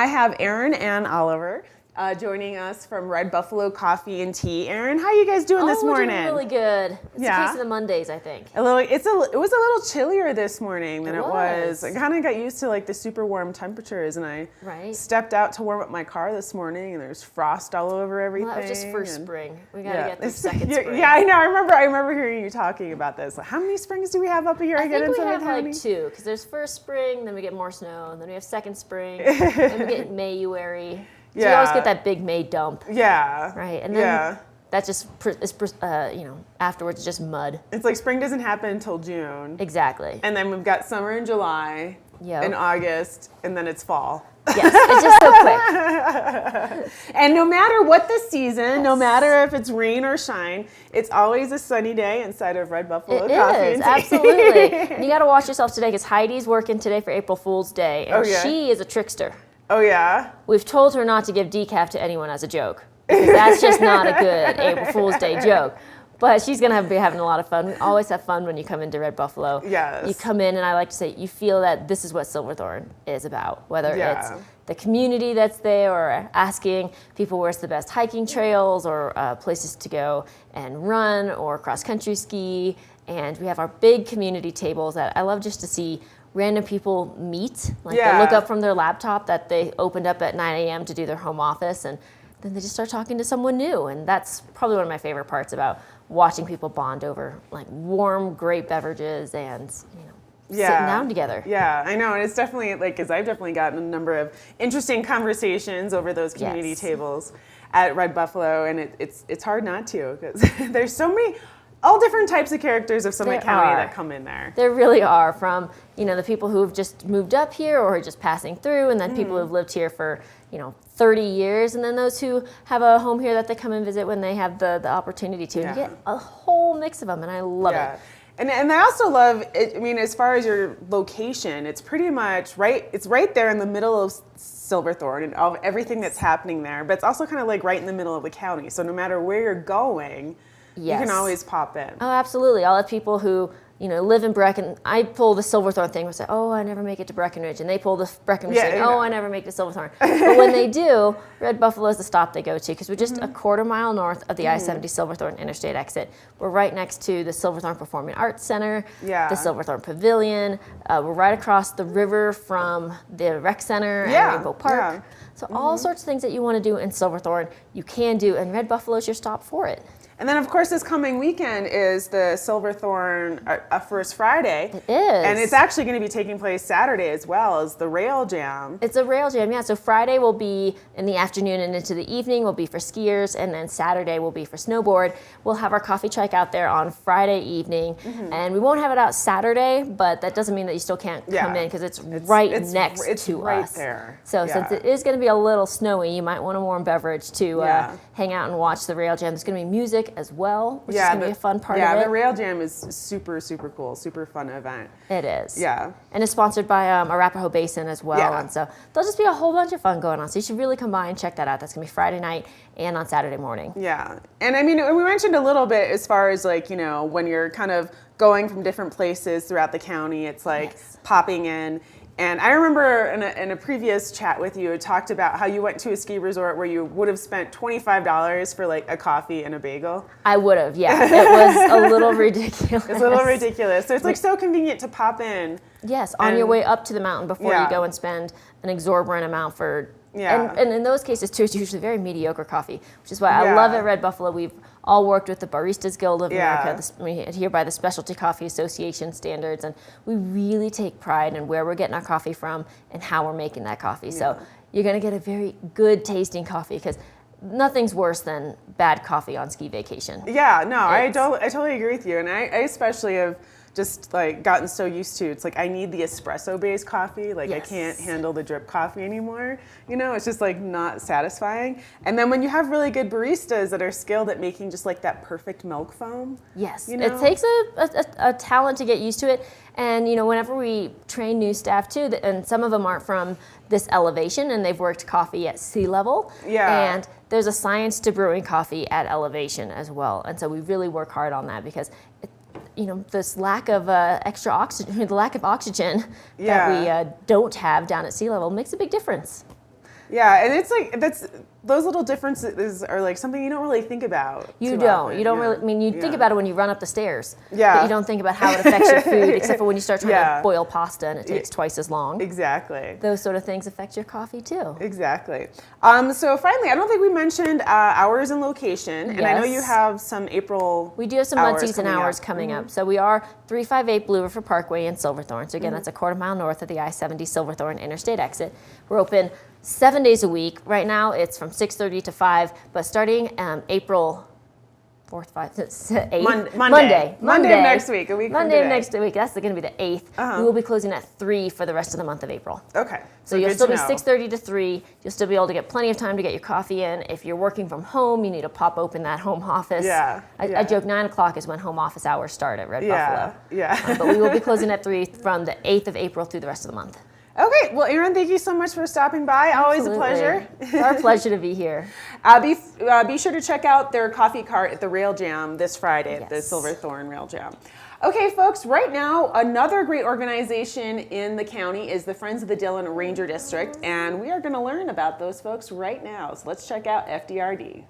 I have Erin and Oliver joining us from Red Buffalo Coffee and Tea. Erin, how are you guys doing this morning? We're doing really good. It's the case of the Mondays, I think. It was a little chillier this morning than it was. I kind of got used to like the super warm temperatures, and I stepped out to warm up my car this morning, and there's frost all over everything. Well, that was just first spring. We gotta get the second spring. Yeah, I know. I remember hearing you talking about this. Like, how many springs do we have up here? I think we have like 2, because there's first spring, then we get more snow, and then we have second spring, then we get Mayuary. So you always get that big May dump. Yeah. Right. And then that just afterwards it's just mud. It's like spring doesn't happen until June. Exactly. And then we've got summer in July and August, and then it's fall. Yes, it's just so quick. And no matter what the season, no matter if it's rain or shine, it's always a sunny day inside of Red Buffalo Coffee and Tea. Absolutely. And you got to watch yourself today, because Heidi's working today for April Fool's Day, and she is a trickster. Oh, yeah? We've told her not to give decaf to anyone as a joke, because that's just not a good April Fool's Day joke. But she's going to be having a lot of fun. We always have fun when you come into Red Buffalo. Yes. You come in, and I like to say, you feel that this is what Silverthorne is about, whether it's the community that's there, or asking people where's the best hiking trails, or places to go and run, or cross-country ski. And we have our big community tables that I love just to see random people meet. Like they look up from their laptop that they opened up at 9 a.m. to do their home office, and then they just start talking to someone new. And that's probably one of my favorite parts about watching people bond over like warm, great beverages and sitting down together. Yeah, I know. And it's definitely because I've definitely gotten a number of interesting conversations over those community tables at Red Buffalo, and it's hard not to, because there's so many all different types of characters of Summit County that come in there. There really are, from the people who have just moved up here or are just passing through, and then people who have lived here for 30 years, and then those who have a home here that they come and visit when they have the opportunity to. And you get a whole mix of them, and I love it. And I also love it. I mean, as far as your location, it's pretty much it's right there in the middle of Silverthorne and everything that's happening there, but it's also kind of like right in the middle of the county. So no matter where you're going, you can always pop in. Oh, absolutely. I'll have people who, live in Brecken. I pull the Silverthorne thing and say, oh, I never make it to Breckenridge. And they pull the Breckenridge thing, I never make it to Silverthorne. But when they do, Red Buffalo is the stop they go to, because we're just a quarter mile north of the I-70 Silverthorne Interstate exit. We're right next to the Silverthorne Performing Arts Center, the Silverthorne Pavilion. We're right across the river from the rec center and Rainbow Park. So all sorts of things that you want to do in Silverthorne, you can do, and Red Buffalo is your stop for it. And then, of course, this coming weekend is the Silverthorne First Friday. It is. And it's actually going to be taking place Saturday as well as the Rail Jam. It's a Rail Jam, yeah. So Friday will be in the afternoon and into the evening will be for skiers, and then Saturday will be for snowboard. We'll have our coffee trike out there on Friday evening, and we won't have it out Saturday, but that doesn't mean that you still can't come in, because it's right next to us. There. So since it is going to be a little snowy, you might want a warm beverage to hang out and watch the Rail Jam. There's going to be music as well, which is going to be a fun part of it. Yeah, the Rail Jam is super, super cool, super fun event. It is. Yeah. And it's sponsored by Arapahoe Basin as well, and so there'll just be a whole bunch of fun going on. So you should really come by and check that out. That's going to be Friday night and on Saturday morning. Yeah. And I mean, we mentioned a little bit as far as when you're kind of going from different places throughout the county, it's like popping in. And I remember in a previous chat with you, talked about how you went to a ski resort where you would have spent $25 for like a coffee and a bagel. I would have, yeah. It was a little ridiculous. It's a little ridiculous. So it's like so convenient to pop in. Yes, on your way up to the mountain before you go and spend an exorbitant amount for. And in those cases, too, it's usually very mediocre coffee, which is why I love at Red Buffalo. We've all worked with the Baristas Guild of America. We adhere by the Specialty Coffee Association standards, and we really take pride in where we're getting our coffee from and how we're making that coffee. So you're going to get a very good tasting coffee, because nothing's worse than bad coffee on ski vacation. Yeah, no, I totally agree with you. And I especially have just like gotten so used to, it's like I need the espresso based coffee. Like I can't handle the drip coffee anymore. It's just like not satisfying. And then when you have really good baristas that are skilled at making just like that perfect milk foam. Yes, it takes a talent to get used to it. And whenever we train new staff too, and some of them aren't from this elevation and they've worked coffee at sea level. Yeah. And there's a science to brewing coffee at elevation as well. And so we really work hard on that, because this lack of extra oxygen, the lack of oxygen that we don't have down at sea level makes a big difference. Yeah, and it's like those little differences are like something you don't really think about. You too don't. often. You don't Yeah. really. I mean, you think Yeah. about it when you run up the stairs. Yeah. But you don't think about how it affects your food, except for when you start trying Yeah. to boil pasta and it takes twice as long. Exactly. Those sort of things affect your coffee too. Exactly. So finally, I don't think we mentioned hours and location, and I know you Yes. have some April. We do have some hours mid-season coming hours up. coming up. So we are 358 Blue River Parkway in Silverthorne. So again, that's a quarter mile north of the I-70 Silverthorne Interstate exit. We're open 7 days a week. Right now, it's from 6:30 to 5, but starting April 4th, 5th, 8th, Monday of next week, a week from Monday of today. next week. That's going to be the 8th. We will be closing at 3 for the rest of the month of April. Okay. So you'll good still to be know. 6:30 to 3. You'll still be able to get plenty of time to get your coffee in. If you're working from home, you need to pop open that home office. Yeah, yeah. I joke 9 o'clock is when home office hours start at Red Buffalo. Yeah. But we will be closing at 3 from the 8th of April through the rest of the month. Okay. Well, Erin, thank you so much for stopping by. Always a Absolutely. pleasure. It's our pleasure to be here. Be sure to check out their coffee cart at the Rail Jam this Friday at the Yes. Silverthorne Rail Jam. Okay, folks, right now, another great organization in the county is the Friends of the Dillon Ranger District, and we are going to learn about those folks right now. So let's check out FDRD.